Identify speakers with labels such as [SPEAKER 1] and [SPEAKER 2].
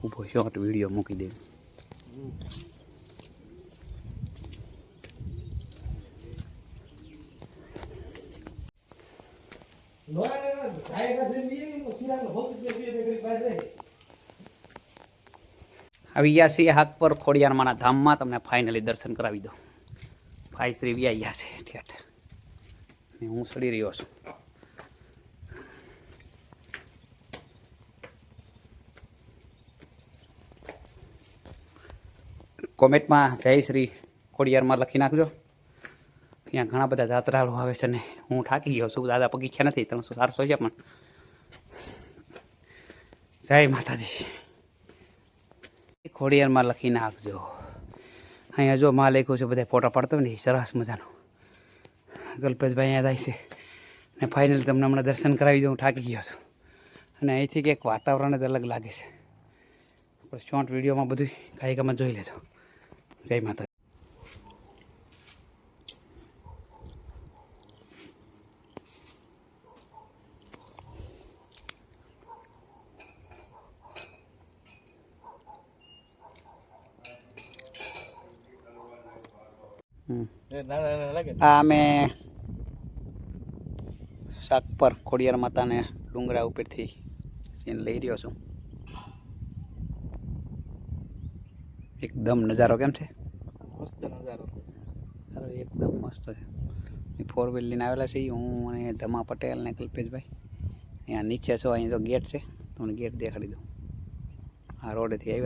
[SPEAKER 1] ઊભો short video મૂકી દે. આવી ગયા છીએ હાથ પર ખોડિયારમાંના ધામમાં. તમને ફાઇનલી દર્શન કરાવી દો. ભાઈ શ્રી વ્યા ગયા છે ઠેઠ ને હું સડી રહ્યો છું. કોમેન્ટમાં જય શ્રી ખોડિયારમાં લખી નાખજો. ત્યાં ઘણા બધા જાત્રાળુ આવે છે ને હું થાકી ગયો છું. દાદા પગીખ્યા નથી, 300-400 છે પણ જય માતાજી. ખોડિયારમાં લખી નાખજો. અહીંયા જો માં લખ્યું છે, બધા ફોટા પાડતો ને સરસ મજાનો. કલ્પેશભાઈ અહીંયા જાય છે ને ફાઇનલ તમને હમણાં દર્શન કરાવી દઉં. થાકી ગયો છું અને અહીંથી કંઈક વાતાવરણ જ અલગ લાગે છે. આપણે શોર્ટ વિડીયોમાં બધું કાયકામાં જોઈ લેજો. જય માતા. આ અમે શાક પર ખોડિયાર માતાને ડુંગરા ઉપરથી સીન લઈ રહ્યો છું. એકદમ નજારો કેમ છે? મસ્ત નજારો. સારો એકદમ મસ્ત છે. 4 વ્હીલ લઈને આવેલા છીએ હું અને ધમા પટેલ ને કલ્પેશભાઈ. અહીંયા નીચે છો, અહીં તો ગેટ છે, તમને ગેટ દેખાડી દઉં. આ રોડેથી આવ્યા.